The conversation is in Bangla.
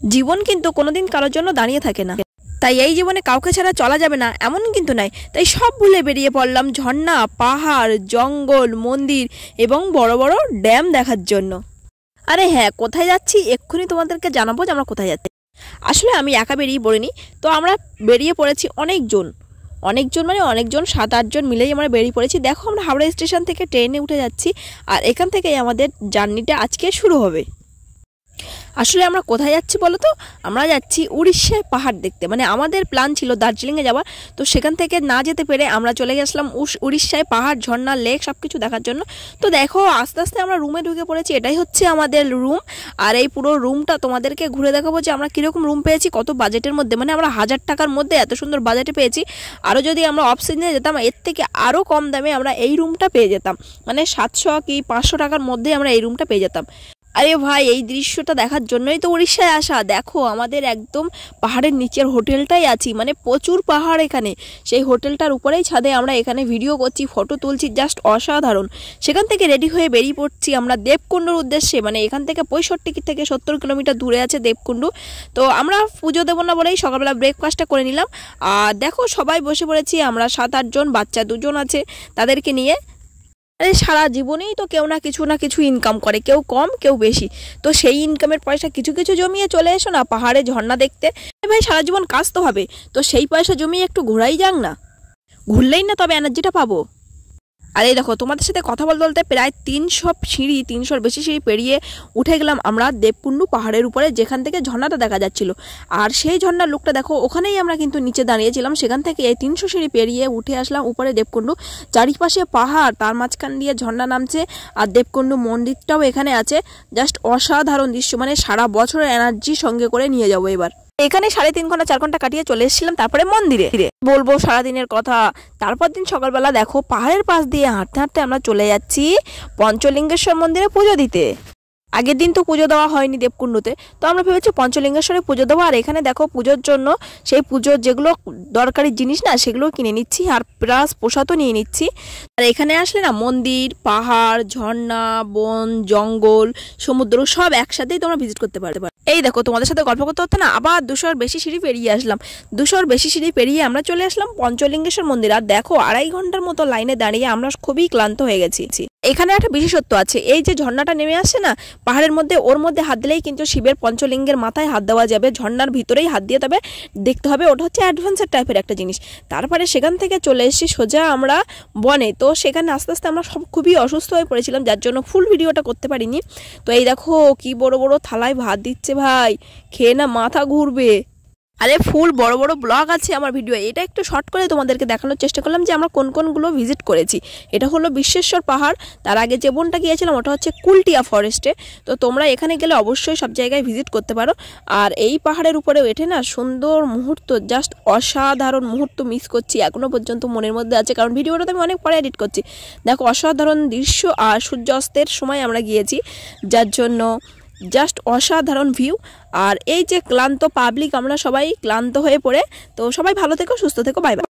জীবন কিন্তু কোনোদিন কারোর জন্য দাঁড়িয়ে থাকে না, তাই এই জীবনে কাউকে ছাড়া চলা যাবে না এমন কিন্তু নাই। তাই সব ভুলে বেরিয়ে পড়লাম ঝর্ণা, পাহাড়, জঙ্গল, মন্দির এবং বড় বড় ড্যাম দেখার জন্য। আরে হ্যাঁ, কোথায় যাচ্ছি এক্ষুনি তোমাদেরকে জানাবো যে আমরা কোথায় যাচ্ছি। আসলে আমি একা বেরিয়ে পড়িনি, তো আমরা বেরিয়ে পড়েছি অনেকজন মানে অনেকজন 7-8 জন মিলেই আমরা বেরিয়ে পড়েছি। দেখো আমরা হাওড়া স্টেশন থেকে ট্রেনে উঠে যাচ্ছি, আর এখান থেকেই আমাদের জার্নিটা আজকে শুরু হবে। আসলে আমরা কোথায় যাচ্ছি বলো তো? আমরা যাচ্ছি উড়িষ্যায় পাহাড় দেখতে। মানে আমাদের প্ল্যান ছিল দার্জিলিংয়ে যাওয়ার, তো সেখান থেকে না যেতে পেরে আমরা চলে গেছিলাম উড়িষ্যায় পাহাড়, ঝর্ণা, লেক সব কিছু দেখার জন্য। তো দেখো আস্তে আস্তে আমরা রুমে ঢুকে পড়েছি। এটাই হচ্ছে আমাদের রুম, আর এই পুরো রুমটা তোমাদেরকে ঘুরে দেখাবো যে আমরা কীরকম রুম পেয়েছি, কত বাজেটের মধ্যে। মানে আমরা 1000 টাকার মধ্যে এত সুন্দর বাজেটে পেয়েছি। আরও যদি আমরা অফ সিজনে যেতাম এর থেকে আরও কম দামে আমরা এই রুমটা পেয়ে যেতাম। মানে 700 কি 500 টাকার মধ্যে আমরা এই রুমটা পেয়ে যেতাম। আরে ভাই, এই দৃশ্যটা দেখার জন্যই তো উড়িষ্যায় আসা। দেখো আমাদের একদম পাহাড়ের নিচের হোটেলটাই আছি, মানে প্রচুর পাহাড় এখানে। সেই হোটেলটার উপরেই ছাদে আমরা এখানে ভিডিও করছি, ফটো তুলছি, জাস্ট অসাধারণ। সেখান থেকে রেডি হয়ে বেরিয়ে পড়ছি আমরা দেবকুণ্ডর উদ্দেশ্যে। মানে এখান থেকে 65 থেকে 70 কিলোমিটার দূরে আছে দেবকুণ্ড। তো আমরা পুজো দেবো না বলেই সকালবেলা ব্রেকফাস্টটা করে নিলাম। আর দেখো সবাই বসে পড়েছি আমরা 7-8 জন, বাচ্চা 2 জন আছে তাদেরকে নিয়ে। আরে সারা জীবনেই তো কেউ না কিছু ইনকাম করে, কেউ কম কেউ বেশি। তো সেই ইনকামের পয়সা কিছু কিছু জমিয়ে চলে এসো না পাহাড়ে ঝর্ণা দেখতে। ভাই সারা জীবন কাজ তো হবে, তো সেই পয়সা জমিয়ে একটু ঘোরাই যাক না, ঘুরলেই না তবে এনার্জিটা পাবো। আর এই দেখো তোমাদের সাথে কথা বলতে বলতে প্রায় 300-র বেশি সিঁড়ি পেরিয়ে উঠে গেলাম আমরা দেবকুণ্ডু পাহাড়ের উপরে, যেখান থেকে ঝর্ণাটা দেখা যাচ্ছিল। আর সেই ঝর্ণার লুকটা দেখো, ওখানেই আমরা কিন্তু নিচে দাঁড়িয়েছিলাম। সেখান থেকে এই 300 সিঁড়ি পেরিয়ে উঠে আসলাম উপরে দেবকুণ্ডু। চারিপাশে পাহাড়, তার মাঝখান দিয়ে ঝর্ণা নামছে, আর দেবকুণ্ডু মন্দিরটাও এখানে আছে। জাস্ট অসাধারণ দৃশ্য, মানে সারা বছরের এনার্জি সঙ্গে করে নিয়ে যাবো এবার। এখানে 3.5 ঘন্টা 4 ঘন্টা কাটিয়ে চলে এসেছিলাম তারপরে মন্দিরে। বলবো সারাদিনের কথা। তারপর দিন সকালবেলা দেখো পাহাড়ের পাশ দিয়ে হাঁটতে হাঁটতে আমরা চলে যাচ্ছি পঞ্চলিঙ্গেশ্বর মন্দিরে পুজো দিতে। আগের দিন তো পুজো দেওয়া হয়নি দেবকুণ্ডতে, তো আমরা ভেবেছি পঞ্চলিঙ্গেশ্বরে পুজো দেবো। আর এখানে দেখো পুজোর জন্য সেই পুজোর যেগুলো দরকারি জিনিস না সেগুলো কিনে নিচ্ছি, আর প্লাস প্রসাদও নিয়ে নিচ্ছি। আর এখানে আসলে না মন্দির, পাহাড়, ঝর্ণা, বন, জঙ্গল, সমুদ্র সব একসাথেই তোমরা ভিজিট করতে পারবে। এই দেখো তোমাদের সাথে গল্প করতে হতে না আবার 200-র বেশি সিঁড়ি পেরিয়ে আসলাম। 200-র বেশি সিঁড়ি পেরিয়ে আমরা চলে আসলাম পঞ্চলিঙ্গেশ্বর মন্দির। আর দেখো 2.5 ঘন্টার মতো লাইনে দাঁড়িয়ে আমরা খুবই ক্লান্ত হয়ে গেছি। এখানে একটা বিশেষত্ব আছে, এই যে ঝর্ণাটা নেমে আসে না পাহাড়ের মধ্যে, ওর মধ্যে হাত দিলেই কিন্তু শিবের পঞ্চলিঙ্গের মাথায় হাত দেওয়া যাবে। ঝর্ণার ভিতরেই হাত দিয়ে তবে দেখতে হবে, ওটা হচ্ছে অ্যাডভেঞ্চার টাইপের একটা জিনিস। তারপরে সেখান থেকে চলে এসেছি সোজা আমরা বনে। তো সেখানে আস্তে আস্তে আমরা সব খুবই অসুস্থ হয়ে পড়েছিলাম, যার জন্য ফুল ভিডিওটা করতে পারিনি। তো এই দেখো কি বড় বড় থালায় ভাত দিচ্ছে ভাই, খেয়ে না মাথা ঘুরবে। আরে ফুল বড় বড় ব্লগ আছে আমার ভিডিও, এটা একটু শর্ট করে তোমাদেরকে দেখানোর চেষ্টা করলাম যে আমরা কোন কোনগুলো ভিজিট করেছি। এটা হলো বিশ্বেশ্বর পাহাড়, তার আগে যে বনটা গিয়েছিলাম ওটা হচ্ছে কুলটিয়া ফরেস্টে। তো তোমরা এখানে গেলে অবশ্যই সব জায়গায় ভিজিট করতে পারো। আর এই পাহাড়ের উপরে ওঠে না সুন্দর মুহূর্ত, জাস্ট অসাধারণ মুহূর্ত মিস করছি এখনো পর্যন্ত মনের মধ্যে আছে, কারণ ভিডিওটা আমি অনেক পরে এডিট করছি। দেখো অসাধারণ দৃশ্য, আর সূর্যাস্তের সময় আমরা গিয়েছি, যার জন্য জাস্ট অসাধারণ ভিউ। আর এই যে ক্লান্ত পাবলিক, আমরা সবাই ক্লান্ত হয়ে পড়ে। তো সবাই ভালো থেকো, সুস্থ থেকো, বাই বাই।